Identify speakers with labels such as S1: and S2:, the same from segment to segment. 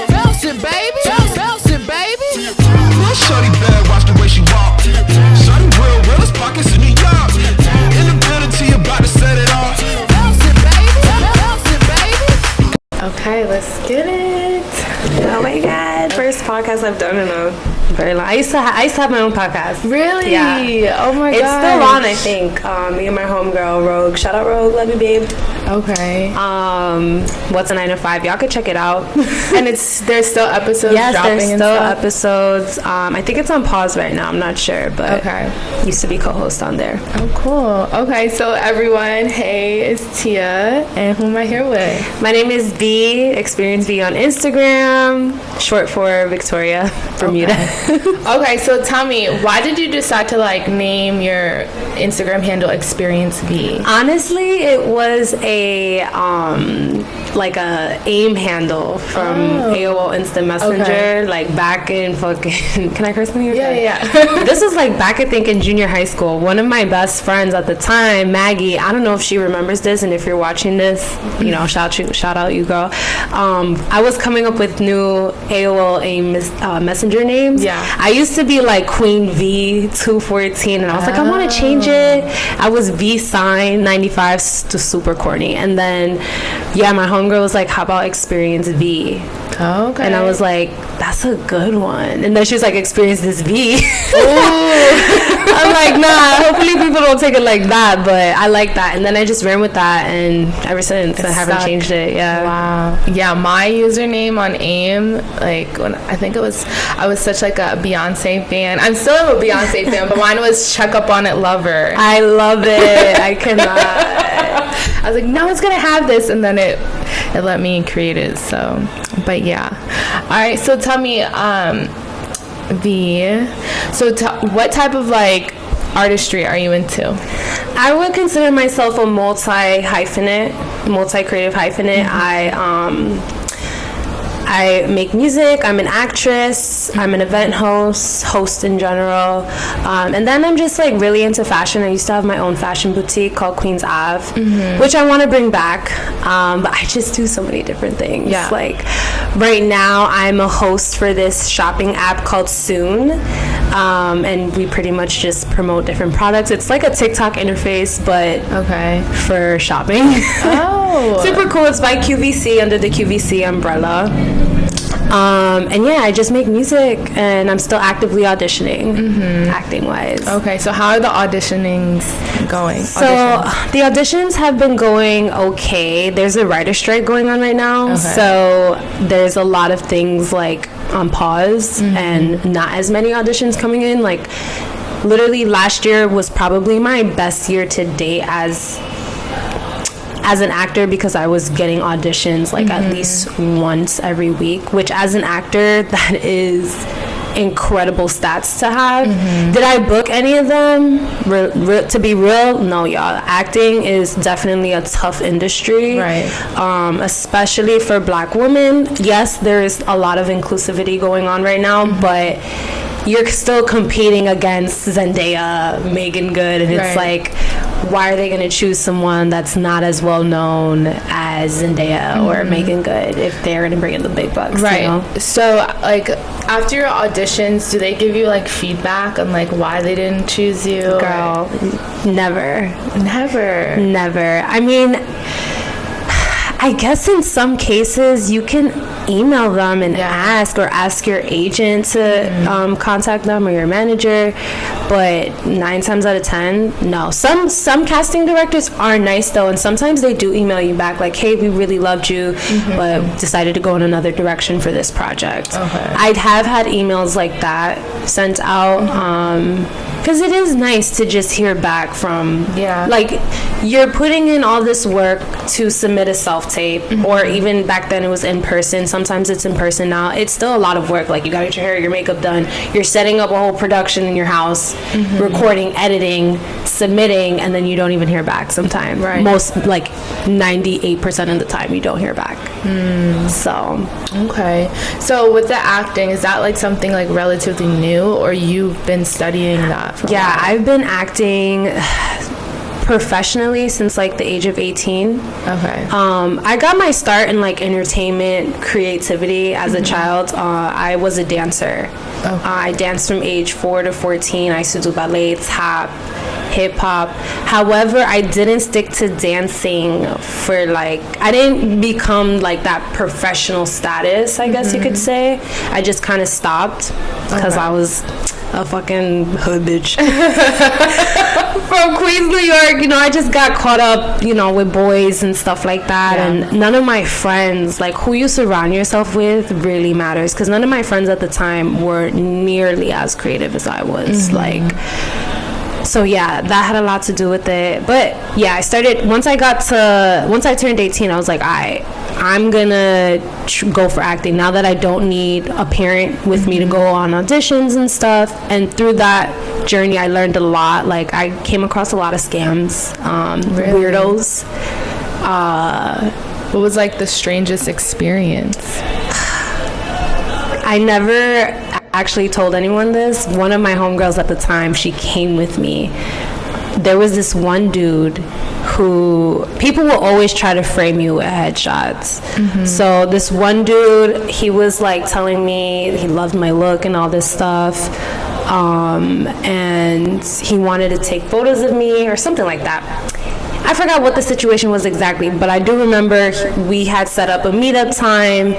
S1: Bouncing, baby. Bouncing, baby.
S2: That shorty bad, watch the way she walk. Shorty real, realest pockets in New York. In the building, T about to set it off.
S1: Bouncing, baby. Bouncing, baby.
S3: Okay, let's get it. Oh my god, first podcast I've done in a very long. I used to have my own podcast.
S1: Really?
S3: Yeah.
S1: Oh my god.
S3: It's still on, I think. Me and my homegirl Rogue. Shout out Rogue, love you, babe.
S1: Okay.
S3: What's a 9 to 5? Y'all could check it out.
S1: And there's still episodes
S3: yes,
S1: dropping
S3: there's
S1: and
S3: still
S1: stuff?
S3: episodes. I think it's on pause right now. I'm not sure, but
S1: Okay.
S3: used to be co-host on there.
S1: Oh, cool. Okay, so everyone, hey, it's Tia, and who am I here with?
S3: My name is VEE, Experience VEE on Instagram, short for Victoria, Bermuda.
S1: Okay, so tell me, why did you decide to name your Instagram handle Experience VEE?
S3: Honestly, it was a AIM handle from AOL Instant Messenger,
S1: Okay.
S3: back in fucking. Can I curse on here?
S1: Yeah.
S3: This was back, I think, in junior high school. One of my best friends at the time, Maggie. I don't know if she remembers this, and if you're watching this, shout out you, girl. I was coming up with new AOL AIM messenger names.
S1: Yeah.
S3: I used to be Queen V 214, and I was I want to change it. I was V sign 95 to super corny, and then my homegirl was how about Experience V?
S1: Oh, okay.
S3: And I was that's a good one. And then she was Experience this V. I'm nah, hopefully people don't take it like that, but I like that. And then I just ran with that, and ever since I haven't changed it. Yeah.
S1: Wow. Yeah, my username on AIM, when I was such a Beyonce fan. I'm still a Beyonce fan, but mine was Check Up On It Lover.
S3: I love it. I cannot.
S1: I was no one's gonna have this, and then it let me create it. So, but yeah. All right. So tell me, V. So what type of artistry are you into?
S3: I would consider myself a multi-hyphenate, multi-creative hyphenate. I make music, I'm an actress, I'm an event host in general, and then I'm just really into fashion. I used to have my own fashion boutique called Queen's Ave, which I want to bring back, but I just do so many different things.
S1: Yeah.
S3: Right now I'm a host for this shopping app called Soon, and we pretty much just promote different products. It's like a TikTok interface, but for shopping.
S1: Oh.
S3: Super cool. It's by QVC, under the QVC umbrella. And I just make music, and I'm still actively auditioning, acting wise.
S1: Okay, so how are the auditionings going?
S3: So the auditions have been going okay. There's a writer strike going on right now, so there's a lot of things on pause, and not as many auditions coming in. Literally last year was probably my best year to date as an actor, because I was getting auditions at least once every week, which as an actor, that is incredible stats to have. Did I book any of them? To be real, no, y'all. Acting is definitely a tough industry,
S1: right?
S3: Especially for Black women. Yes, there's a lot of inclusivity going on right now, but you're still competing against Zendaya, Megan Good, and it's why are they going to choose someone that's not as well known as Zendaya or Megan Good if they're going to bring in the big bucks?
S1: Right.
S3: You know?
S1: So, after your auditions, do they give you feedback on why they didn't choose you?
S3: Girl, never. I mean, I guess in some cases you can email them and ask your agent to contact them, or your manager, but 9 times out of 10, no. Some casting directors are nice though, and sometimes they do email you back hey, we really loved you, but decided to go in another direction for this project. I'd have had emails like that sent out, because it is nice to just hear back from you're putting in all this work to submit a self-tape, or even back then it was in person. Sometimes it's in person now. It's still a lot of work. Like, you got to get your hair, your makeup done. You're setting up a whole production in your house, recording, editing, submitting, and then you don't even hear back sometimes.
S1: Right.
S3: Most, like 98% of the time, you don't hear back. So.
S1: Okay. So with the acting, is that like something like relatively new, or you've been studying that for a while?
S3: I've been acting professionally since like the age of 18.
S1: Okay.
S3: I got my start in like entertainment, creativity as a child. I was a dancer.
S1: Okay.
S3: I danced from age 4 to 14. I used to do ballet, tap, hip hop. However, I didn't stick to dancing for like, I didn't become like that professional status, I guess you could say. I just kind of stopped because I was a fucking hood bitch from Queens, New York. You know, I just got caught up, you know, with boys and stuff like that. And none of my friends, like, who you surround yourself with really matters, because none of my friends at the time were nearly as creative as I was. Like, so yeah, that had a lot to do with it. But yeah, I started once I turned 18. I was like, I'm gonna go for acting now that I don't need a parent with me to go on auditions and stuff. And through that journey, I learned a lot. Like, I came across a lot of scams, weirdos.
S1: What was like the strangest experience?
S3: I never actually told anyone this. One of my homegirls at the time, she came with me. There was this one dude who people will always try to frame you with headshots. So this one dude, he was like telling me he loved my look and all this stuff, and he wanted to take photos of me or something like that. I forgot what the situation was exactly, but I do remember we had set up a meetup time,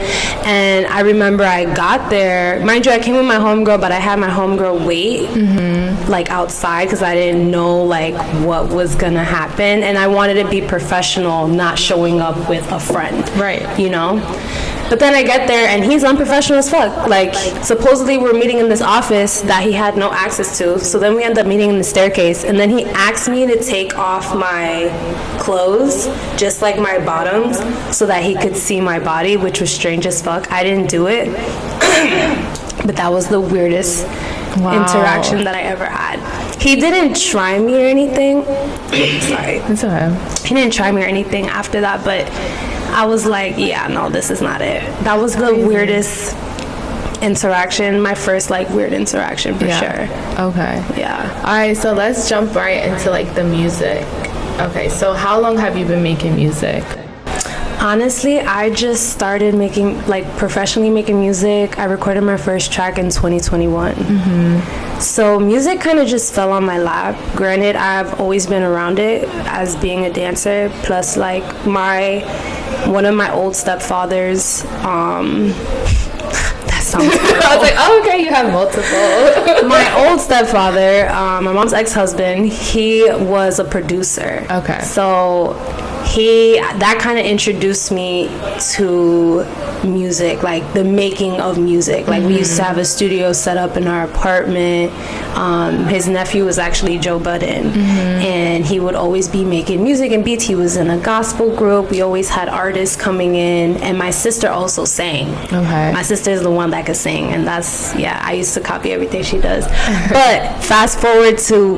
S3: and I remember I got there. Mind you, I came with my homegirl, but I had my homegirl wait, like, outside, because I didn't know, like, what was gonna happen, and I wanted to be professional, not showing up with a friend.
S1: Right.
S3: You know? But then I get there, and he's unprofessional as fuck. Like, supposedly we're meeting in this office that he had no access to. So then we end up meeting in the staircase, and then he asked me to take off my clothes, just like my bottoms, so that he could see my body, which was strange as fuck. I didn't do it. But that was the weirdest interaction that I ever had. He didn't try me or anything. Sorry.
S1: It's okay.
S3: He didn't try me or anything after that, but I was like, yeah, no, this is not it. That was the weirdest interaction, my first like weird interaction for sure.
S1: Okay.
S3: Yeah.
S1: All right, so let's jump right into like the music. Okay, so how long have you been making music?
S3: Honestly, I just started making, like, professionally making music. I recorded my first track in 2021. So music kind of just fell on my lap. Granted, I've always been around it as being a dancer. Plus, like, one of my old stepfathers, that sounds terrible.
S1: I was like, oh, okay, you have multiple.
S3: My old stepfather, my mom's ex-husband, he was a producer.
S1: Okay.
S3: So that kind of introduced me to music, like the making of music. Like, we used to have a studio set up in our apartment. His nephew was actually Joe Budden, and he would always be making music and beats. He was in a gospel group. We always had artists coming in, and my sister also sang.
S1: Okay.
S3: My sister is the one that could sing, and I used to copy everything she does. But fast forward to,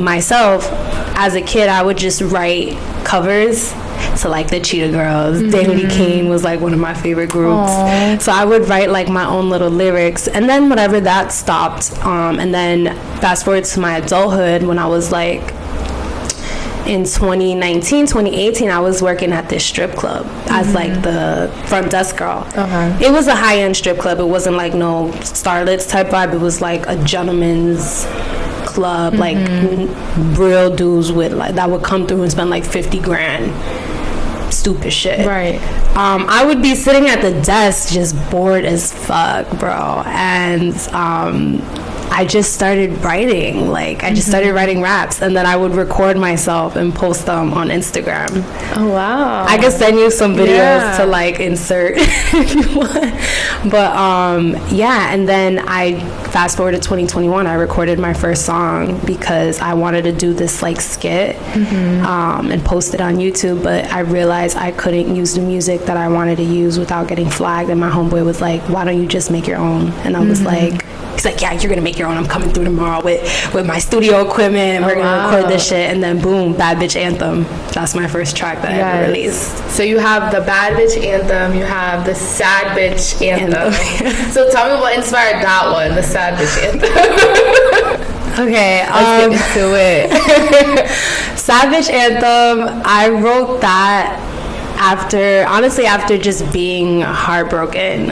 S3: myself, as a kid, I would just write covers to like the Cheetah Girls. Danity Kane was like one of my favorite groups.
S1: Aww.
S3: So I would write like my own little lyrics, and then whatever that stopped, and then fast forward to my adulthood, when I was like in 2019, 2018, I was working at this strip club as like the front desk girl.
S1: Okay.
S3: It was a high-end strip club. It wasn't like no starlets type vibe. It was like a gentleman's club, like real dudes with like that would come through and spend like 50 grand. Stupid shit.
S1: Right.
S3: I would be sitting at the desk just bored as fuck, bro. And I just started writing. Like, I just started writing raps, and then I would record myself and post them on Instagram.
S1: Oh, wow.
S3: I could send you some videos to, like, insert if you want. But, yeah, and then I fast forward to 2021, I recorded my first song because I wanted to do this, like, skit and post it on YouTube, but I realized I couldn't use the music that I wanted to use without getting flagged, and my homeboy was like, why don't you just make your own? And I was like, he's like, yeah, you're gonna make your own. I'm coming through tomorrow with my studio equipment, and we're gonna record this shit. And then boom, Bad Bitch Anthem. That's my first track that I ever released.
S1: So you have the Bad Bitch Anthem, you have the Sad Bitch Anthem. So tell me what inspired that one, the Sad Bitch Anthem.
S3: Okay,
S1: let's get into it.
S3: Sad Bitch Anthem, I wrote that after just being heartbroken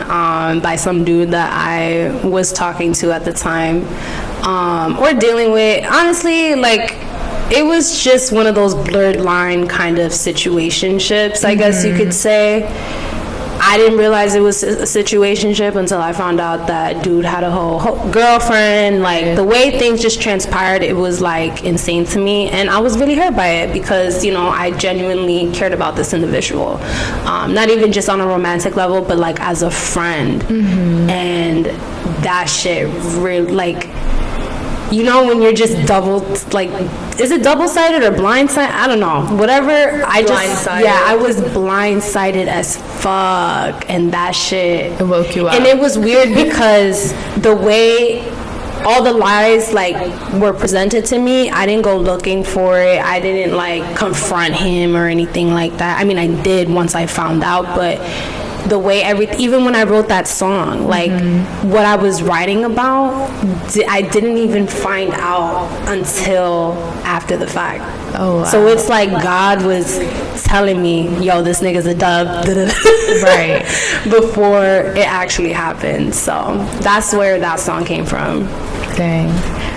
S3: by some dude that I was talking to at the time, or dealing with. Honestly, like, it was just one of those blurred line kind of situationships, I guess you could say. I didn't realize it was a situationship until I found out that dude had a whole girlfriend. Like, the way things just transpired, it was, like, insane to me. And I was really hurt by it because, you know, I genuinely cared about this individual. Not even just on a romantic level, but, like, as a friend. And that shit really, like, you know, when you're just is it double-sided or blindsided? I don't know. Whatever.
S1: Blindsided.
S3: I was blindsided as fuck, and that shit
S1: it woke you up.
S3: And it was weird because the way all the lies, like, were presented to me, I didn't go looking for it. I didn't, like, confront him or anything like that. I mean, I did once I found out, but the way even when I wrote that song, like, what I was writing about, I didn't even find out until after the fact.
S1: Oh, wow.
S3: So it's like God was telling me, yo, this nigga's a dub.
S1: Right.
S3: Before it actually happened. So that's where that song came from.
S1: Dang.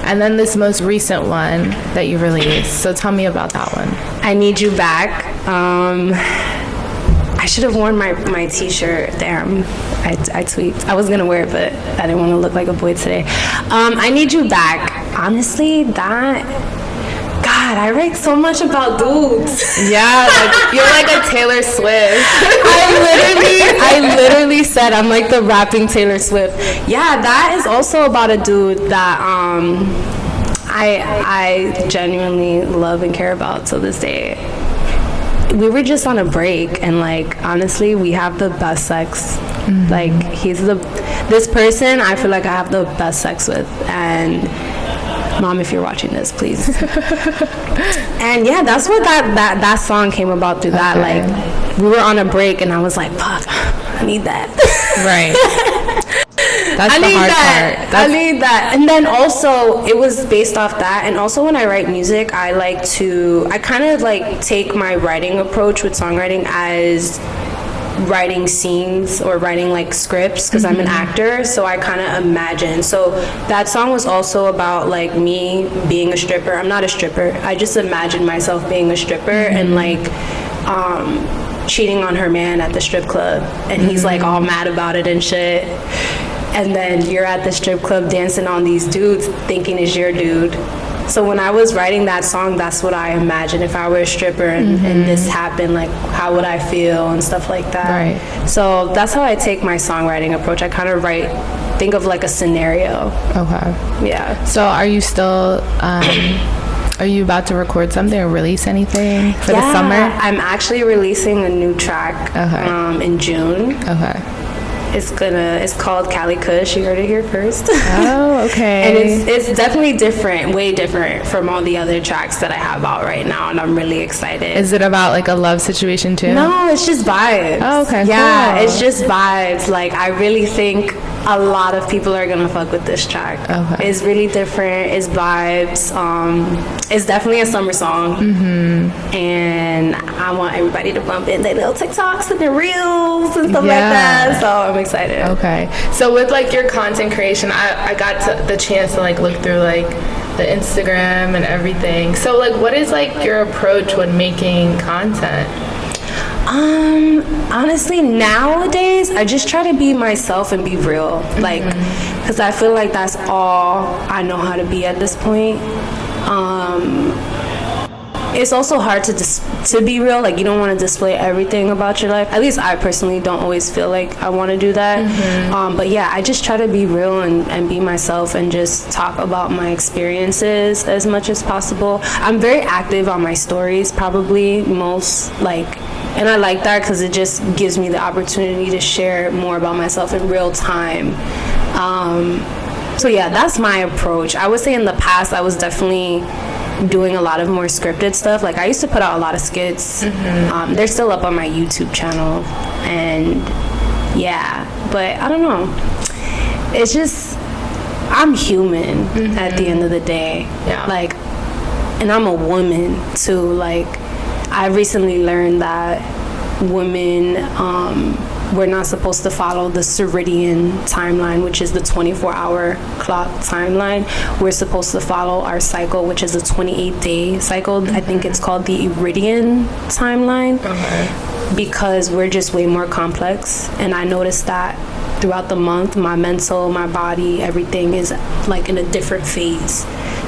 S1: And then this most recent one that you released. So tell me about that one.
S3: I Need You Back. I should have worn my t-shirt. Damn, I tweaked. I was gonna wear it, but I didn't want to look like a boy today. I Need You Back. Honestly, God, I write so much about dudes.
S1: Yeah, like, you're like a Taylor Swift.
S3: I literally said I'm like the rapping Taylor Swift. Yeah, that is also about a dude that I genuinely love and care about till this day. We were just on a break, and, like, honestly, we have the best sex. Like, this person I feel like I have the best sex with. And Mom, if you're watching this, please. And yeah, that's what that song came about through that. Like, we were on a break, and I was like, fuck, I need that.
S1: Right. That's the hard part.
S3: I need that. And then also, it was based off that. And also, when I write music, I kind of like take my writing approach with songwriting as writing scenes or writing, like, scripts, because I'm an actor, so I kind of imagine. So that song was also about, like, me being a stripper. I'm not a stripper. I just imagine myself being a stripper and, like, cheating on her man at the strip club, and he's, like, all mad about it and shit. And then you're at the strip club dancing on these dudes thinking it's your dude. So when I was writing that song, that's what I imagined. If I were a stripper and this happened, like, how would I feel and stuff like that.
S1: Right.
S3: So that's how I take my songwriting approach. I kind of think of, like, a scenario.
S1: Okay.
S3: Yeah.
S1: So are you still, are you about to record something or release anything for the summer?
S3: I'm actually releasing a new track in June.
S1: Okay.
S3: It's called Cali Kush. You heard it here first.
S1: Oh, okay.
S3: And it's definitely different, way different from all the other tracks that I have out right now, and I'm really excited.
S1: Is it about, like, a love situation too?
S3: No, it's just vibes.
S1: Oh, okay.
S3: Yeah,
S1: cool.
S3: It's just vibes. Like, I really think a lot of people are gonna fuck with this track.
S1: Okay.
S3: It's really different. It's vibes. It's definitely a summer song. And I want everybody to bump in their little TikToks and their reels and stuff like that. So I'm excited.
S1: Okay. So with, like, your content creation, I got the chance to, like, look through, like, the Instagram and everything. So, like, what is, like, your approach when making content?
S3: Honestly, nowadays I just try to be myself and be real, like, because I feel like that's all I know how to be at this point. It's also hard to be real. Like, you don't want to display everything about your life. At least I personally don't always feel like I want to do that. But yeah, I just try to be real and be myself and just talk about my experiences as much as possible. I'm very active on my stories, probably most, like, and I like that because it just gives me the opportunity to share more about myself in real time. So yeah, that's my approach. I would say in the past I was definitely doing a lot of more scripted stuff. Like, I used to put out a lot of skits. They're still up on my YouTube channel, and yeah, but I don't know, it's just, I'm human at the end of the day. Like, and I'm a woman too. Like, I recently learned that women, we're not supposed to follow the circadian timeline, which is the 24-hour clock timeline. We're supposed to follow our cycle, which is a 28-day cycle. I think it's called the Iridian timeline, because we're just way more complex. And I noticed that throughout the month, my mental, my body, everything is like in a different phase.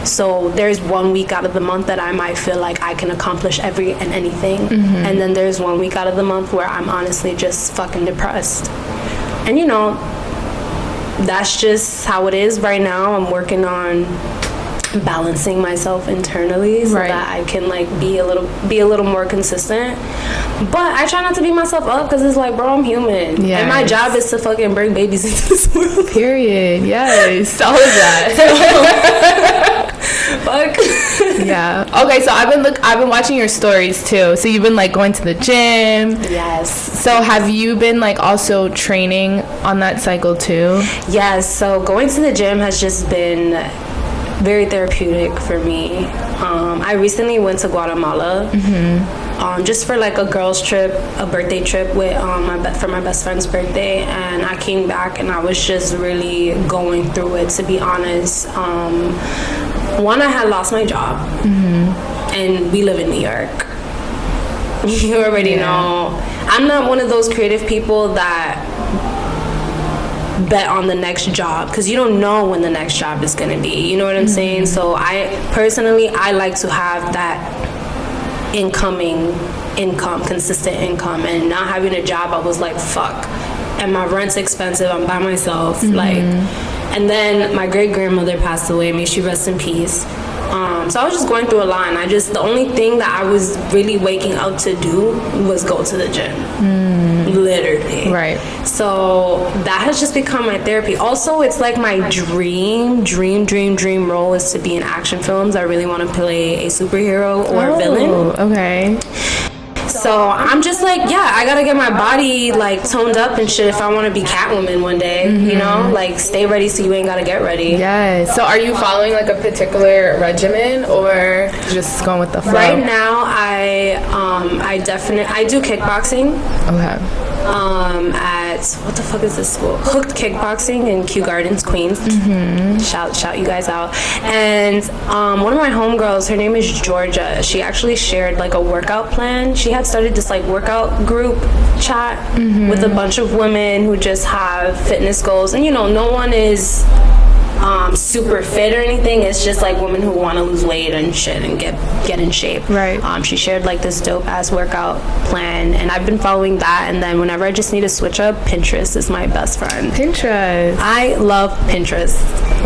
S3: So there's 1 week out of the month that I might feel like I can accomplish every and anything. And then there's 1 week out of the month where I'm honestly just fucking depressed. And you know, that's just how it is right now. I'm working on balancing myself internally so that I can like be a little more consistent. But I try not to beat myself up because it's like, bro, I'm human. And my job is to fucking bring babies into this world.
S1: Period. Yes. All of that.
S3: Fuck.
S1: Yeah. Okay, so I've been watching your stories too. So you've been like going to the gym.
S3: Yes.
S1: So have you been like also training on that cycle too?
S3: Yes. So going to the gym has just been very therapeutic for me. I recently went to Guatemala just for like a girls trip, a birthday trip with for my best friend's birthday, and I came back and I was just really going through it, to be honest. One, I had lost my job, and we live in New York. You already know. I'm not one of those creative people that bet on the next job, because you don't know when the next job is going to be. You know what I'm saying? So I like to have that consistent income, and not having a job, I was like, fuck, and my rent's expensive, I'm by myself, like. And then my great grandmother passed away, may she rest in peace. So I was just going through a lot, and the only thing that I was really waking up to do was go to the gym. Literally. Right. So that has just become my therapy. Also, it's like my dream role is to be in action films. I really want to play a superhero or a villain.
S1: Okay.
S3: So I'm just like, yeah, I gotta get my body like toned up and shit if I want to be Catwoman one day. You know, like, stay ready so you ain't gotta get ready.
S1: Yes. So are you following like a particular regimen or just going with the flow?
S3: Right now, I do kickboxing.
S1: Okay.
S3: At what the fuck is this school? Hooked Kickboxing in Kew Gardens, Queens. Shout you guys out. And one of my homegirls, her name is Georgia. She actually shared like a workout plan. She had started this like workout group chat with a bunch of women who just have fitness goals. And you know, no one is super fit or anything. It's just like women who want to lose weight and shit and get in shape. Right. She shared like this dope ass workout plan, and I've been following that. And then whenever I just need to switch up, Pinterest is my best friend.
S1: Pinterest.
S3: I love Pinterest.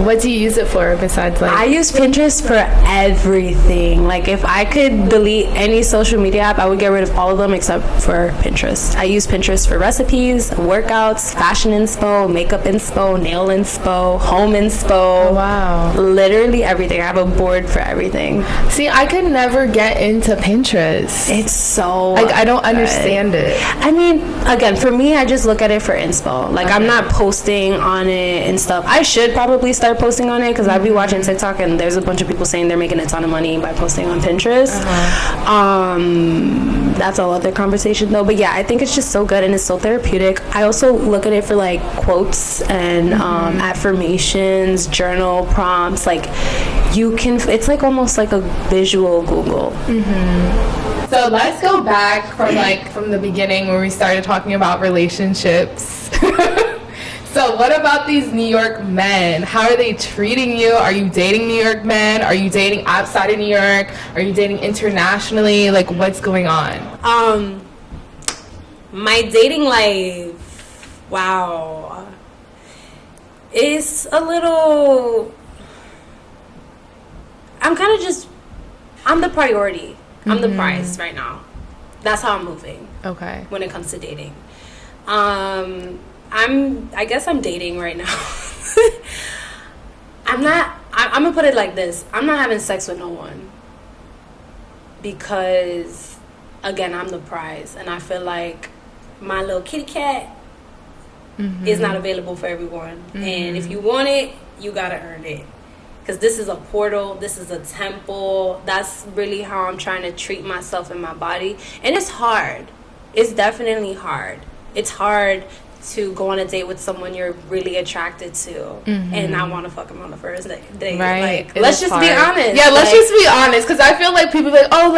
S1: What do you use it for besides like?
S3: I use Pinterest for everything. Like, if I could delete any social media app, I would get rid of all of them except for Pinterest. I use Pinterest for recipes, workouts, fashion inspo, makeup inspo, nail inspo, home inspo.
S1: Oh, wow.
S3: Literally everything. I have a board for everything.
S1: See, I could never get into Pinterest.
S3: It's so
S1: like, I don't understand it.
S3: I mean, again, for me, I just look at it for inspo. Like, I'm not posting on it and stuff. I should probably start posting on it, because I'd be watching TikTok and there's a bunch of people saying they're making a ton of money by posting on Pinterest. That's a whole other conversation though. But yeah, I think it's just so good and it's so therapeutic. I also look at it for like quotes and affirmations questions, journal prompts. Like, you can, it's like almost like a visual Google.
S1: So let's go back from the beginning when we started talking about relationships. So what about these New York men? How are they treating you? Are you dating New York men? Are you dating outside of New York? Are you dating internationally? Like, what's going on?
S3: My dating life, wow, it's a little, I'm the priority. I'm the prize right now. That's how I'm moving.
S1: Okay.
S3: When it comes to dating. I guess I'm dating right now. I'm gonna put it like this. I'm not having sex with no one. Because, again, I'm the prize. And I feel like my little kitty cat is not available for everyone. And if you want it, you gotta earn it. Because this is a portal, this is a temple. That's really how I'm trying to treat myself and my body. And it's hard. It's definitely hard. It's hard to go on a date with someone you're really attracted to and not want to fuck him on the first date.
S1: Right.
S3: Like, let's just be honest.
S1: Yeah, let's just be honest. Because I feel like people be like, oh,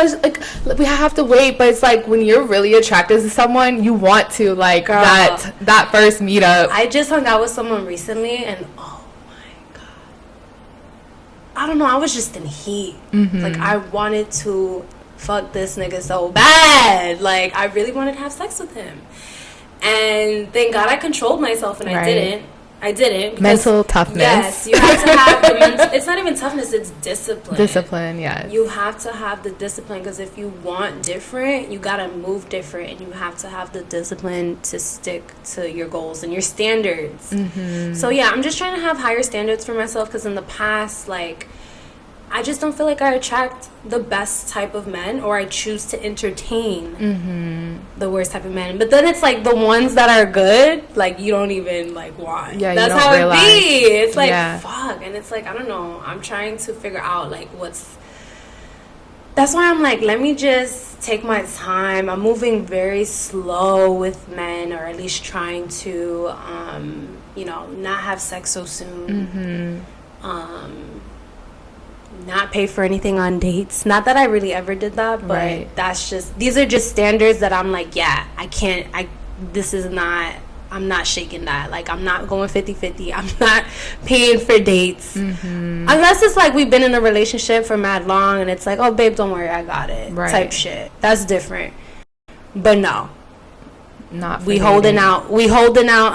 S1: we have to wait. But it's like when you're really attracted to someone, you want to, like, girl, that first meetup.
S3: I just hung out with someone recently and oh my God. I don't know. I was just in heat. Like, I wanted to fuck this nigga so bad. Like, I really wanted to have sex with him. And thank God I controlled myself and I didn't. Because,
S1: mental toughness.
S3: Yes, you have to have the mental. It's not even toughness, it's discipline.
S1: Discipline, yes.
S3: You have to have the discipline because if you want different, you gotta move different, and you have to have the discipline to stick to your goals and your standards. So yeah, I'm just trying to have higher standards for myself because in the past, like, I just don't feel like I attract the best type of men, or I choose to entertain the worst type of men. But then it's like the ones that are good, like, you don't even like want.
S1: Yeah,
S3: that's
S1: you don't
S3: how
S1: realize.
S3: it be. It's like fuck, and it's like I don't know. I'm trying to figure out like what's. That's why I'm like, let me just take my time. I'm moving very slow with men, or at least trying to, not have sex so soon. Not pay for anything on dates. Not that I really ever did that, but that's just, these are just standards that I'm like, yeah, I'm not shaking that. Like, I'm not going 50-50. I'm not paying for dates. Unless it's like we've been in a relationship for mad long and it's like, oh, babe, don't worry, I got it. Type shit. That's different. But no.
S1: Not for
S3: we holding out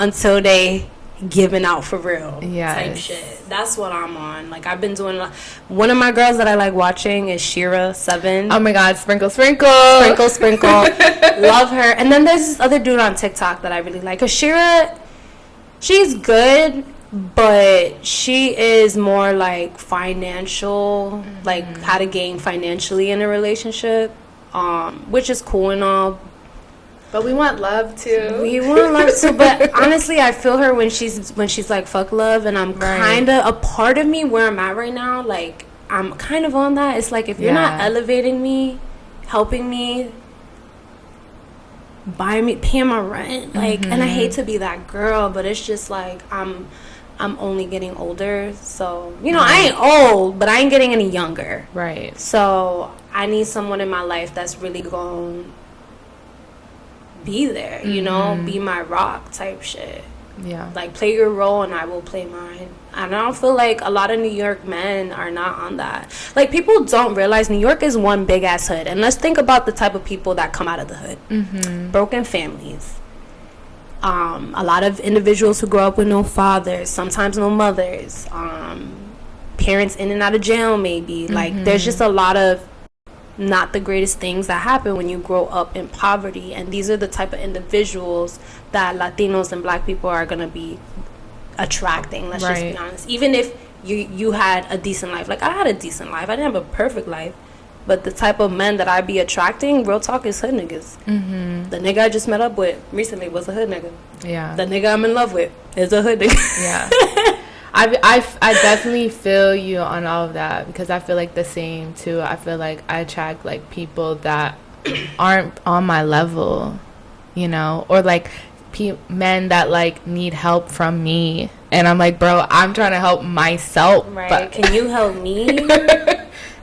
S3: until they giving out for real. Type shit. That's what I'm on. Like, I've been doing one of my girls that I like watching is Shira 7.
S1: Oh my God, sprinkle
S3: Love her. And then there's this other dude on TikTok that I really like. Cause Shira, she's good, but she is more like financial, like how to gain financially in a relationship, which is cool and all.
S1: But we want love too.
S3: But honestly, I feel her when she's like fuck love, and I'm kind of a part of me where I'm at right now. Like, I'm kind of on that. It's like if you're not elevating me, helping me, buying me, paying my rent, like, and I hate to be that girl, but it's just like I'm only getting older, so I ain't old, but I ain't getting any younger.
S1: Right.
S3: So I need someone in my life that's really going be there, be my rock type shit.
S1: Yeah.
S3: Like, play your role and I will play mine. And I don't feel like a lot of New York men are not on that. Like, people don't realize New York is one big ass hood. And let's think about the type of people that come out of the hood. Broken families. A lot of individuals who grow up with no fathers, sometimes no mothers. Parents in and out of jail, maybe. Like, there's just a lot of not the greatest things that happen when you grow up in poverty, and these are the type of individuals that Latinos and Black people are going to be attracting. Let's just be honest. Even if you had a decent life, like I had a decent life, I didn't have a perfect life, but the type of men that I be attracting, real talk, is hood niggas. The nigga I just met up with recently was a hood nigga. The nigga I'm in love with is a hood nigga.
S1: I definitely feel you on all of that, because I feel like the same too. I feel like I attract like people that aren't on my level, or like men that like need help from me, And I'm like, bro, I'm trying to help myself.
S3: Right.
S1: But
S3: Can you help me?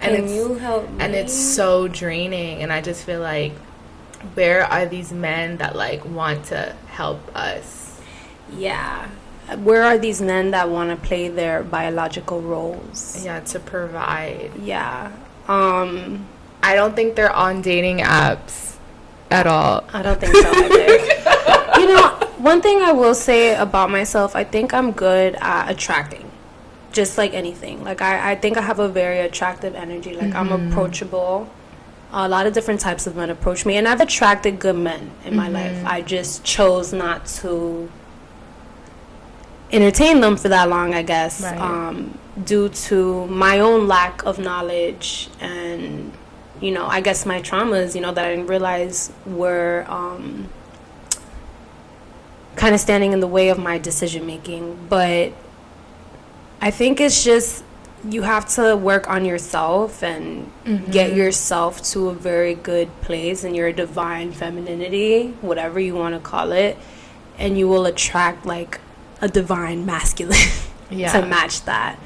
S1: and
S3: you help me?
S1: And it's so draining. And I just feel like, where are these men that like want to help us?
S3: Yeah. Where are these men that want to play their biological roles?
S1: Yeah, to provide.
S3: Yeah.
S1: I don't think they're on dating apps at all.
S3: I don't think so either. You know, one thing I will say about myself, I think I'm good at attracting. Just like anything. Like, I think I have a very attractive energy. Like, I'm approachable. A lot of different types of men approach me. And I've attracted good men in my life. I just chose not to entertain them for that long, I guess. Right. Due to my own lack of knowledge and, you know, I guess my traumas, you know, that I didn't realize were kind of standing in the way of my decision making. But I think it's just, you have to work on yourself and get yourself to a very good place in your divine femininity, whatever you want to call it, and you will attract like a divine masculine to match that.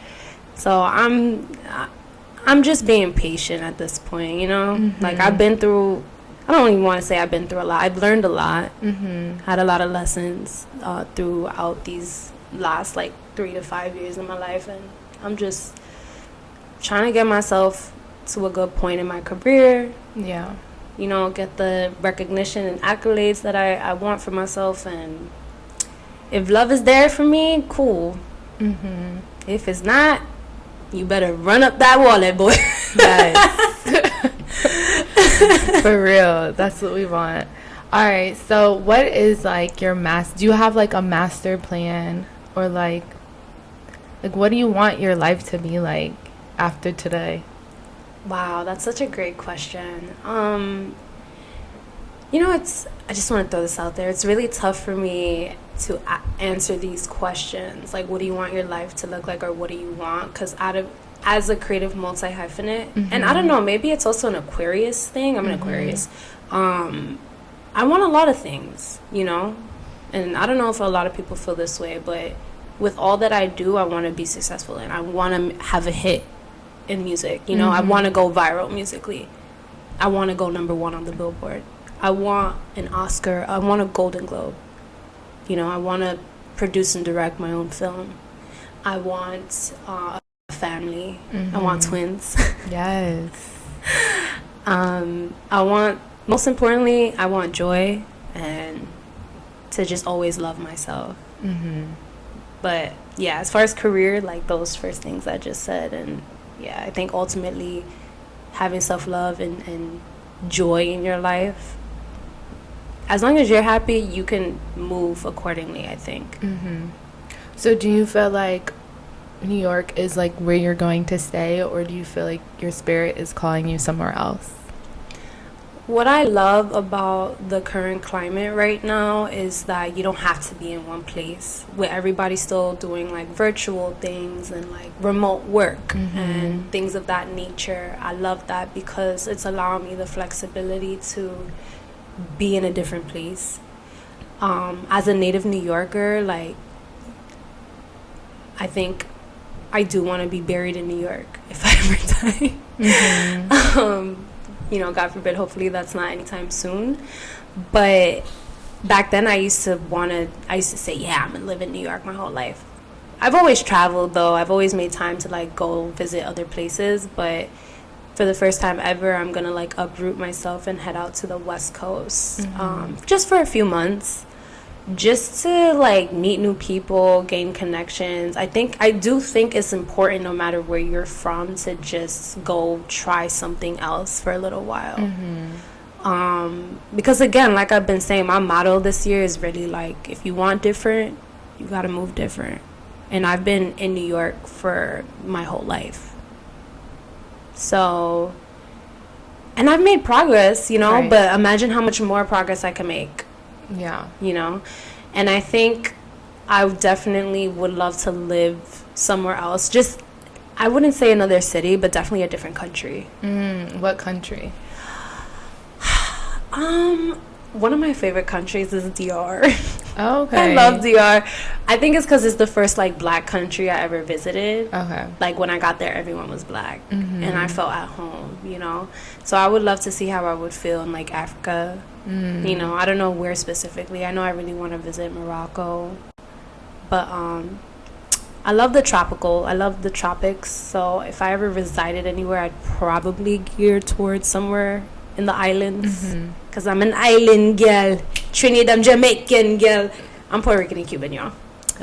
S3: So I'm just being patient at this point, you know? Like, I've been through, I don't even want to say I've been through a lot. I've learned a lot, had a lot of lessons throughout these last like 3 to 5 years of my life, and I'm just trying to get myself to a good point in my career. Yeah. You know, get the recognition and accolades that I want for myself, and if love is there for me, cool. If it's not, you better run up that wallet, boy.
S1: Yes. For real. That's what we want. All right. So what is like your do you have like a master plan, or like what do you want your life to be like after today?
S3: Wow, that's such a great question. You know, I just want to throw this out there. It's really tough for me to answer these questions. Like, what do you want your life to look like, or what do you want? Because as a creative multi-hyphenate, and I don't know, maybe it's also an Aquarius thing. I'm an Aquarius. I want a lot of things, you know? And I don't know if a lot of people feel this way, but with all that I do, I want to be successful, and I want to have a hit in music. You know, I want to go viral musically. I want to go #1 on the Billboard. I want an Oscar. I want a Golden Globe. You know, I want to produce and direct my own film. I want a family. I want twins.
S1: Yes.
S3: I want, most importantly, I want joy, and to just always love myself. But yeah, as far as career, like those first things I just said, and yeah, I think ultimately having self-love and joy in your life, as long as you're happy, you can move accordingly, I think.
S1: So do you feel like New York is like where you're going to stay, or do you feel like your spirit is calling you somewhere else?
S3: What I love about the current climate right now is that you don't have to be in one place, with everybody still doing like virtual things and like remote work and things of that nature. I love that because it's allowing me the flexibility to be in a different place. As a native New Yorker, like, I think I do want to be buried in New York if I ever die. You know, God forbid, hopefully that's not anytime soon. But back then I used to say, yeah, I'm gonna live in New York my whole life. I've always traveled, though. I've always made time to like go visit other places, but for the first time ever, I'm gonna like uproot myself and head out to the West Coast, just for a few months, just to like meet new people, gain connections. I do think it's important, no matter where you're from, to just go try something else for a little while. Because again, like I've been saying, my motto this year is really like, if you want different, you gotta move different. And I've been in New York for my whole life. So, and I've made progress, you know, right. But imagine how much more progress I can make. Yeah. You know, and I think I definitely would love to live somewhere else. Just, I wouldn't say another city, but definitely a different country.
S1: What country?
S3: One of my favorite countries is DR.
S1: Okay.
S3: I love DR. I think it's because it's the first like black country I ever visited.
S1: Okay.
S3: Like when I got there, everyone was black, and I felt at home. You know, so I would love to see how I would feel in like Africa. You know, I don't know where specifically. I know I really want to visit Morocco, but I love the tropical. I love the tropics. So if I ever resided anywhere, I'd probably gear towards somewhere in the islands. Because I'm an island girl. Trinidad, Jamaican girl. I'm Puerto Rican and Cuban, y'all.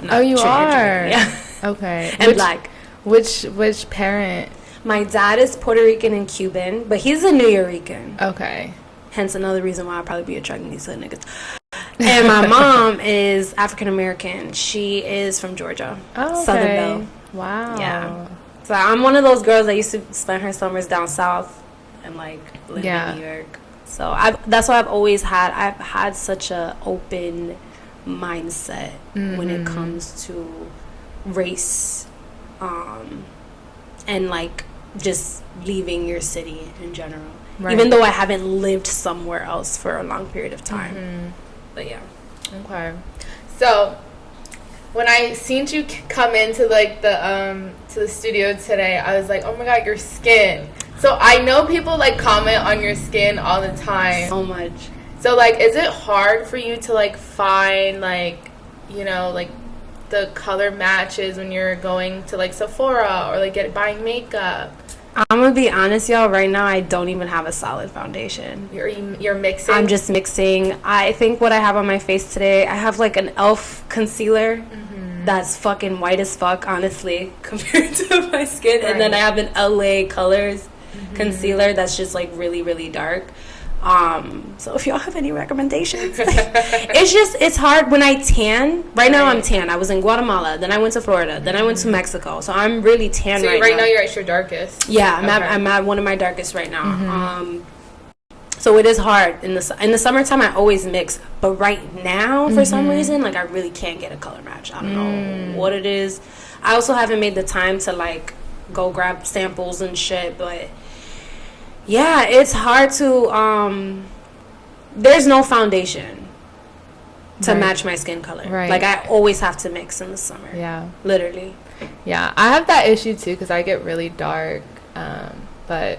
S1: Oh, you are?
S3: Yeah.
S1: Okay.
S3: And black.
S1: Which parent?
S3: My dad is Puerto Rican and Cuban, but he's a New Yorican.
S1: Okay.
S3: Hence another reason why I'll probably be attracting these hood niggas. And my mom is African American. She is from Georgia.
S1: Oh, okay.
S3: Southern Belle.
S1: Wow.
S3: Yeah. So I'm one of those girls that used to spend her summers down south and like live in New York. So that's why I've had such a open mindset when it comes to race, and like just leaving your city in general. Right. Even though I haven't lived somewhere else for a long period of time. But yeah.
S1: Okay. So when I seen you come into like the to the studio today, I was like, oh my god, your skin. So I know people like comment on your skin all the time.
S3: So much.
S1: So like, is it hard for you to like find like, you know, like the color matches when you're going to like Sephora or like buying makeup?
S3: I'm gonna be honest, y'all. Right now, I don't even have a solid foundation.
S1: You're mixing?
S3: I'm just mixing. I think what I have on my face today, I have like an e.l.f. concealer that's fucking white as fuck, honestly, compared to my skin. Right. And then I have an LA Colors concealer that's just like really, really dark. So if y'all have any recommendations, it's hard when I tan. Right now I'm tan. I was in Guatemala, then I went to Florida, then I went to Mexico. So I'm really tan right now.
S1: So right now you're at your darkest.
S3: Yeah, I'm at one of my darkest right now. So it is hard in the summertime. I always mix, but right now for some reason, like I really can't get a color match. I don't know what it is. I also haven't made the time to like go grab samples and shit, but. Yeah, it's hard to, there's no foundation to match my skin color. Right. Like, I always have to mix in the summer. Yeah. Literally.
S1: Yeah, I have that issue, too, because I get really dark. But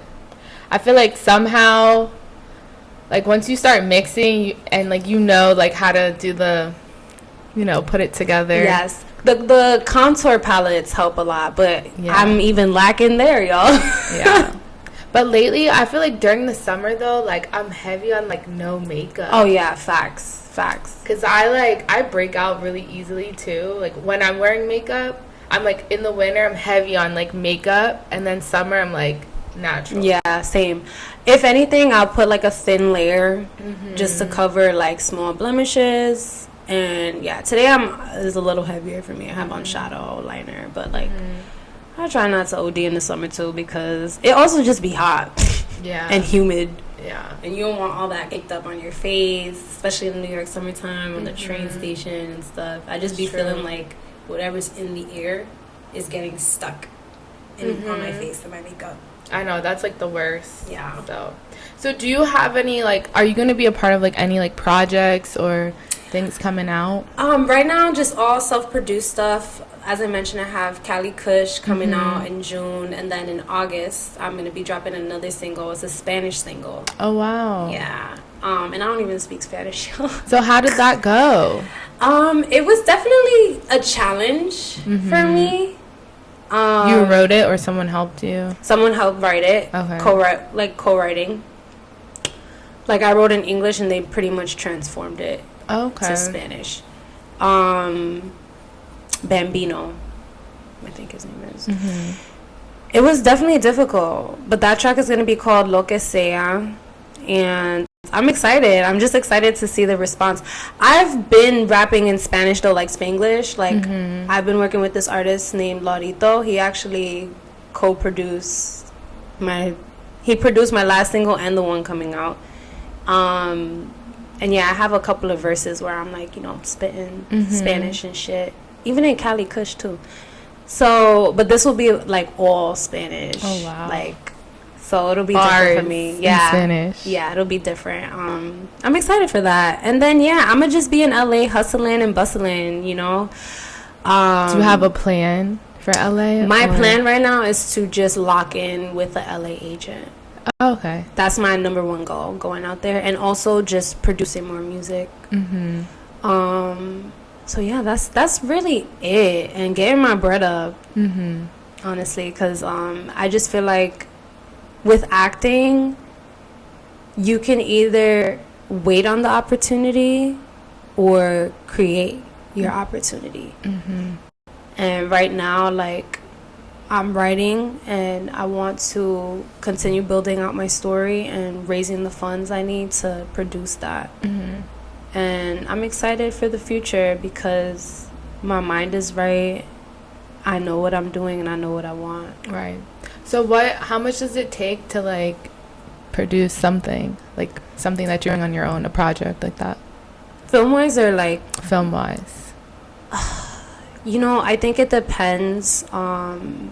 S1: I feel like somehow, like, once you start mixing and, like, you know, like, how to do the, you know, put it together.
S3: Yes. The contour palettes help a lot, but I'm even lacking there, y'all.
S1: Yeah. But lately, I feel like during the summer, though, like, I'm heavy on, like, no makeup.
S3: Oh, yeah, facts.
S1: Because I break out really easily, too. Like, when I'm wearing makeup, I'm, like, in the winter, I'm heavy on, like, makeup. And then summer, I'm, like, natural.
S3: Yeah, same. If anything, I'll put, like, a thin layer just to cover, like, small blemishes. And, yeah, today is a little heavier for me. I have on shadow liner, but, like... I try not to OD in the summer too because it also just be hot and humid. Yeah. And you don't want all that caked up on your face, especially in the New York summertime on the train station and stuff. I just be feeling like whatever's in the air is getting stuck on my face and my makeup.
S1: I know, that's like the worst. Yeah. So do you have any like, are you going to be a part of like any like projects or things coming out?
S3: Right now, just all self-produced stuff. As I mentioned, I have Cali Kush coming out in June, and then in August, I'm going to be dropping another single. It's a Spanish single.
S1: Oh, wow.
S3: Yeah. And I don't even speak Spanish.
S1: So how did that go?
S3: It was definitely a challenge for me.
S1: You wrote it or someone helped you?
S3: Someone helped write it. Okay. Co-writing. Like, I wrote in English, and they pretty much transformed it to Spanish. Bambino, I think his name is. It was definitely difficult, but that track is going to be called Lo Que Sea, and I'm excited. I'm just excited to see the response. I've been rapping in Spanish though, like Spanglish. Like I've been working with this artist named Laurito. He actually produced my last single and the one coming out. And yeah, I have a couple of verses where I'm like, you know, spitting Spanish and shit. Even in Cali Kush too. So, but this will be like all Spanish. Oh wow. Like So it'll be different for me. Yeah.
S1: In Spanish.
S3: Yeah, it'll be different. I'm excited for that. And then, yeah, I'm going to just be in LA hustling and bustling, you know.
S1: Do you have a plan for LA?
S3: My plan right now is to just lock in with a LA agent.
S1: Oh, okay.
S3: That's my number one goal, going out there. And also just producing more music. So, yeah, that's really it. And getting my bread up, honestly. Because I just feel like with acting, you can either wait on the opportunity or create your opportunity. And right now, like, I'm writing and I want to continue building out my story and raising the funds I need to produce that. And I'm excited for the future because my mind is right. I know what I'm doing and I know what I want.
S1: Right. So how much does it take to, like, produce something that you're doing on your own, a project like that?
S3: Film-wise or, like...
S1: Film-wise.
S3: You know, I think it depends on,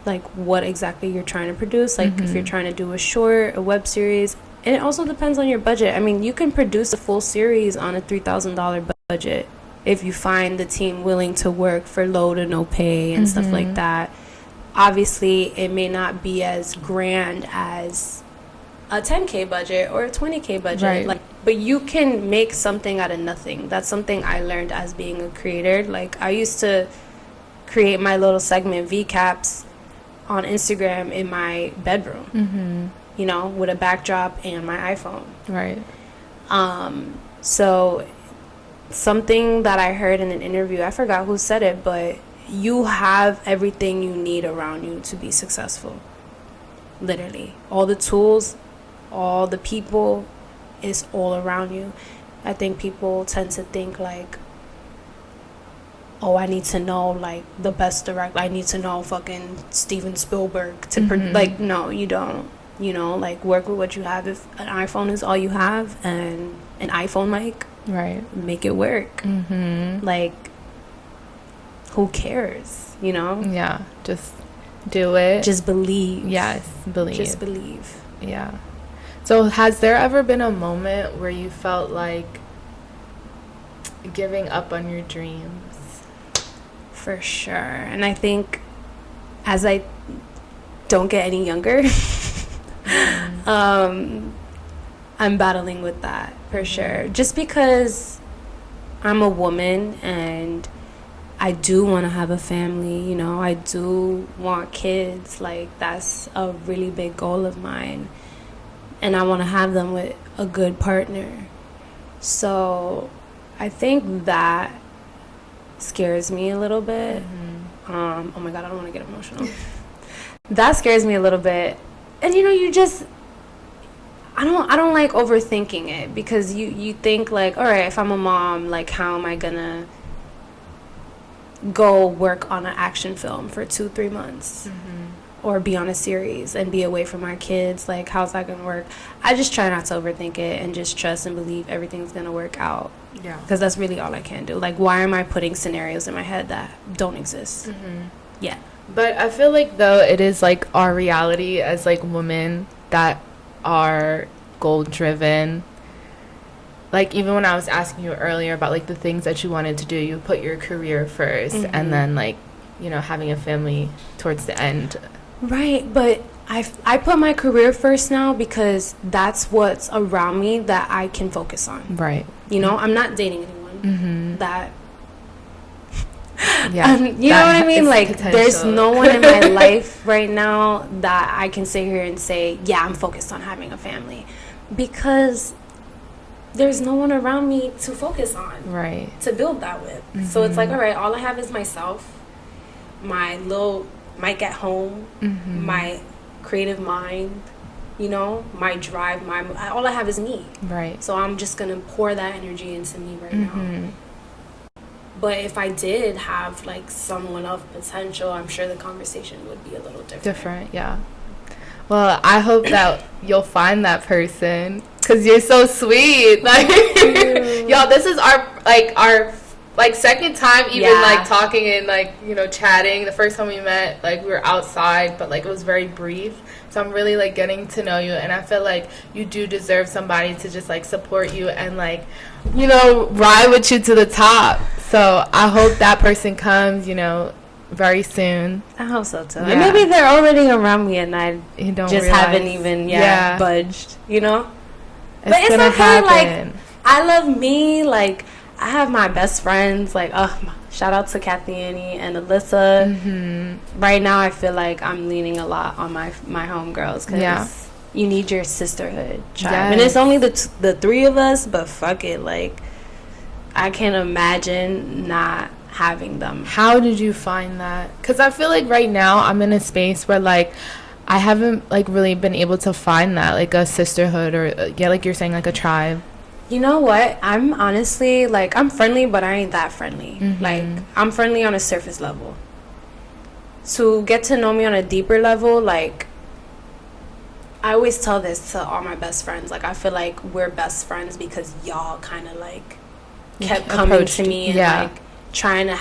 S3: like, what exactly you're trying to produce. Like, if you're trying to do a short, a web series. And it also depends on your budget. I mean, you can produce a full series on a $3,000 budget if you find the team willing to work for low to no pay and stuff like that. Obviously, it may not be as grand as a $10K budget or a $20K budget.
S1: Right.
S3: Like, but you can make something out of nothing. That's something I learned as being a creator. Like, I used to create my little segment VEE caps on Instagram in my bedroom, you know, with a backdrop and my iPhone.
S1: Right.
S3: So something that I heard in an interview, I forgot who said it, but you have everything you need around you to be successful. Literally. All the tools, all the people, is all around you. I think people tend to think like, oh, I need to know, like, the best director. I need to know fucking Steven Spielberg to like, no, you don't. You know, like, work with what you have. If an iPhone is all you have and an iPhone mic,
S1: right,
S3: make it work. Like, who cares, you know?
S1: Yeah, just do it.
S3: Just believe.
S1: Yes, believe.
S3: Just believe.
S1: Yeah. So has there ever been a moment where you felt like giving up on your dreams?
S3: For sure. And I think as I don't get any younger, I'm battling with that for sure. Just because I'm a woman and I do want to have a family, you know, I do want kids. Like, that's a really big goal of mine. And I want to have them with a good partner. So I think that scares me a little bit. Oh my God, I don't want to get emotional. That scares me a little bit. And, you know, you just... I don't like overthinking it, because you think, like, all right, if I'm a mom, like, how am I gonna go work on an action film for 2-3 months or be on a series and be away from my kids? Like, how's that gonna work? I just try not to overthink it and just trust and believe everything's gonna work out. Yeah, because that's really all I can do. Like, why am I putting scenarios in my head that don't exist? Yeah.
S1: But I feel like, though, it is, like, our reality as, like, women that are goal driven. Like, even when I was asking you earlier about, like, the things that you wanted to do, you put your career first and then, like, you know, having a family towards the end.
S3: Right, but I put my career first now because that's what's around me that I can focus on.
S1: Right.
S3: You know, I'm not dating anyone that...
S1: Yeah,
S3: you know what I mean? Like, there's no one in my life right now that I can sit here and say, yeah, I'm focused on having a family, because there's no one around me to focus on, right, to build that with. So it's like, all right, all I have is myself, my little mic at home, my creative mind, you know, my drive, all I have is me. Right. So I'm just gonna pour that energy into me right now. But if I did have, like, someone of potential, I'm sure the conversation would be a little different.
S1: Yeah. Well, I hope that you'll find that person, because you're so sweet. Like, y'all, this is our Like, second time even,
S3: Yeah.
S1: like, talking and, like, you know, chatting. The first time we met, like, we were outside, but, like, it was very brief. So I'm really, like, getting to know you. And I feel like you do deserve somebody to just, like, support you and, like, you know, ride with you to the top. So I hope that person comes, you know, very soon.
S3: I hope so too.
S1: Yeah.
S3: And maybe they're already around me and I
S1: You don't
S3: just
S1: realize.
S3: haven't even budged, you know?
S1: It's
S3: But it's
S1: gonna
S3: okay,
S1: happen.
S3: like, I love me, like, I have my best friends, like, shout out to Kathy Annie and Alyssa.
S1: Mm-hmm.
S3: Right now I feel like I'm leaning a lot on my homegirls because you need your sisterhood tribe.
S1: Yes.
S3: And it's only the three of us, but fuck it, like, I can't imagine not having them.
S1: How did you find that? Because I feel like right now I'm in a space where, like, I haven't, like, really been able to find that, like, a sisterhood or, like you're saying, like, a tribe.
S3: You know what? I'm honestly, like, I'm friendly, but I ain't that friendly.
S1: Mm-hmm.
S3: Like, I'm friendly on a surface level. To get to know me on a deeper level, like, I always tell this to all my best friends. Like, I feel like we're best friends because y'all kind of, like, kept coming
S1: Approached
S3: to me and, like, trying to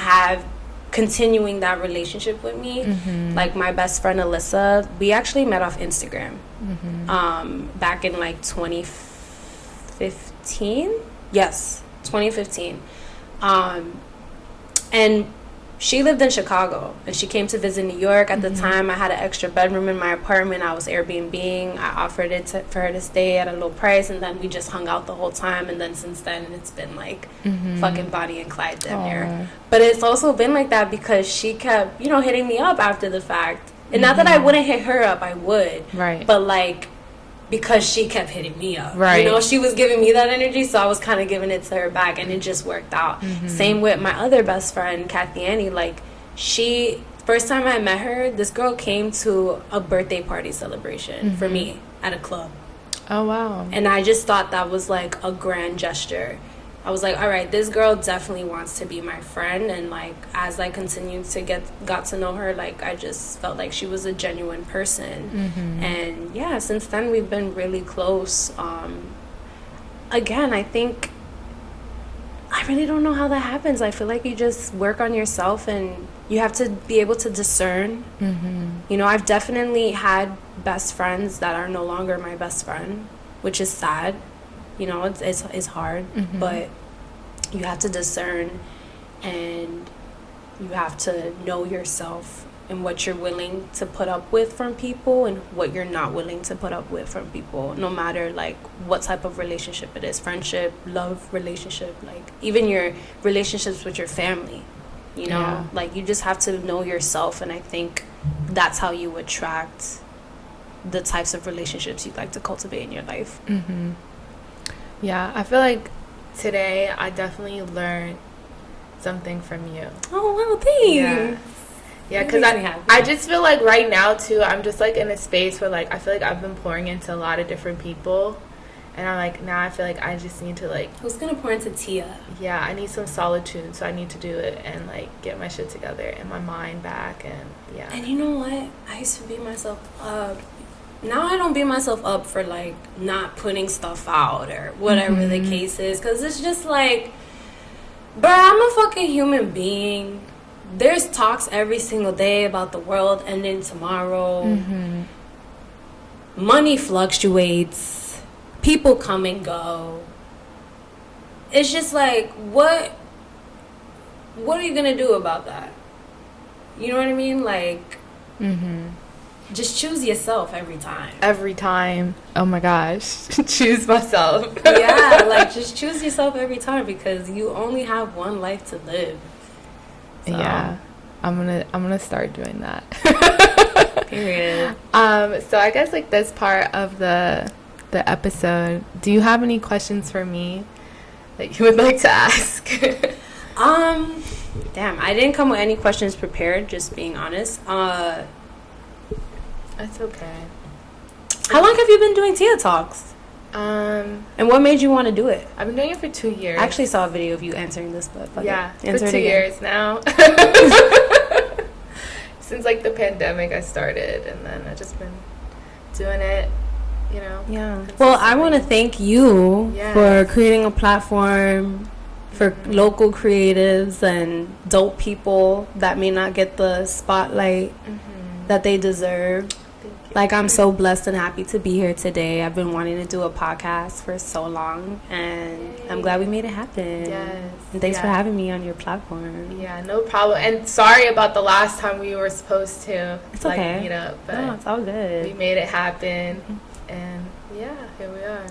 S3: continuing that relationship with me.
S1: Mm-hmm.
S3: Like, my best friend Alyssa, we actually met off Instagram.
S1: Mm-hmm.
S3: Back in, like, 2015. Yes, 2015. And she lived in Chicago and she came to visit New York. At the time, I had an extra bedroom in my apartment. I was Airbnb-ing. I offered it for her to stay at a low price, and then we just hung out the whole time. And then since then, it's been like fucking Bonnie and Clyde damn near. But it's also been like that because she kept, you know, hitting me up after the fact. And not that I wouldn't hit her up, I would.
S1: Right.
S3: But, like, because she kept hitting me up.
S1: Right.
S3: You know, she was giving me that energy, so I was kind of giving it to her back, and it just worked out. Same with my other best friend, Kathy Annie. Like, first time I met her, this girl came to a birthday party celebration for me at a club.
S1: Oh, wow.
S3: And I just thought that was, like, a grand gesture. I was like, all right, this girl definitely wants to be my friend. And, like, as I continued to got to know her, like, I just felt like she was a genuine person. And, yeah, since then we've been really close. Again, I think I really don't know how that happens. I feel like you just work on yourself and you have to be able to discern. You know, I've definitely had best friends that are no longer my best friend, which is sad. You know, it's hard, but you have to discern and you have to know yourself and what you're willing to put up with from people and what you're not willing to put up with from people, no matter, like, what type of relationship it is, friendship, love, relationship, like, even your relationships with your family, you know? Like, you just have to know yourself, and I think that's how you attract the types of relationships you'd like to cultivate in your life.
S1: Yeah, I feel like today I definitely learned something from you.
S3: Oh, well, thanks.
S1: Yeah, because I just feel like right now, too, I'm just, like, in a space where, like, I feel like I've been pouring into a lot of different people. And I'm, like, now I feel like I just need to, like...
S3: Who's going to pour into Tia?
S1: Yeah, I need some solitude, so I need to do it and, like, get my shit together and my mind back, and, yeah.
S3: And you know what? I used to beat myself up. Now I don't beat myself up for, like, not putting stuff out or whatever the case is. Because it's just like, bruh, I'm a fucking human being. There's talks every single day about the world ending tomorrow. Money fluctuates. People come and go. It's just like, what are you going to do about that? You know what I mean? Like, just choose yourself every time.
S1: Every time. Oh my gosh. Choose myself.
S3: Yeah, like, just choose yourself every time because you only have one life to live. So.
S1: Yeah. I'm gonna start doing that.
S3: Period.
S1: So I guess, like, this part of the episode, do you have any questions for me that you would like to ask?
S3: Damn, I didn't come with any questions prepared, just being honest.
S1: That's okay.
S3: How long have you been doing Tia Talks? And what made you want to do it?
S1: I've been doing it for 2 years.
S3: I actually saw a video of you answering this, but fuck
S1: yeah,
S3: it. Answer
S1: for
S3: it
S1: 2
S3: again.
S1: years now. Since, like, the pandemic I started, and then I've just been doing it, you know.
S3: Yeah. Well, I want to thank you for creating a platform for local creatives and dope people that may not get the spotlight that they deserve. Like, I'm so blessed and happy to be here today. I've been wanting to do a podcast for so long, and I'm glad we made it happen.
S1: Yes.
S3: And thanks for having me on your platform.
S1: Yeah, no problem. And sorry about the last time we were supposed to
S3: It's okay.
S1: meet up, but
S3: No, it's all good.
S1: we made it happen. And yeah, here we are.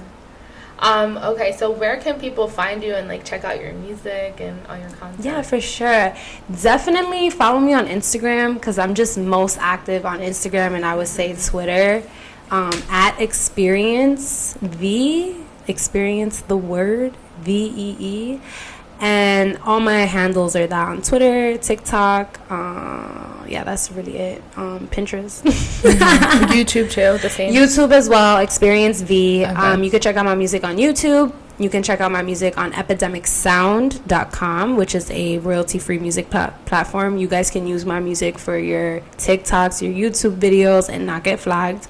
S1: Okay, so where can people find you and like check out your music and all your content?
S3: Yeah, for sure. Definitely follow me on Instagram, because I'm just most active on Instagram, and I would say Twitter, at experience the word VEE, and all my handles are that on Twitter, TikTok. Yeah, that's really it. Pinterest.
S1: YouTube too, the same.
S3: YouTube as well, Experience V.
S1: Okay.
S3: You can check out my music on YouTube. You can check out my music on epidemicsound.com, which is a royalty-free music platform. You guys can use my music for your TikToks, your YouTube videos, and not get flagged.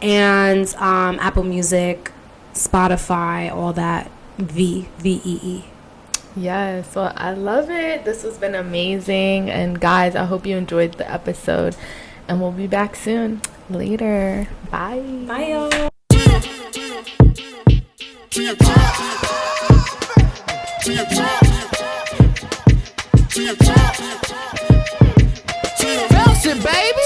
S3: And Apple Music, Spotify, all that. VEE.
S1: Yes, well, I love it. This has been amazing. And guys, I hope you enjoyed the episode. And we'll be back soon. Later. Bye.
S3: Bye, y'all.
S2: Bounce it, baby.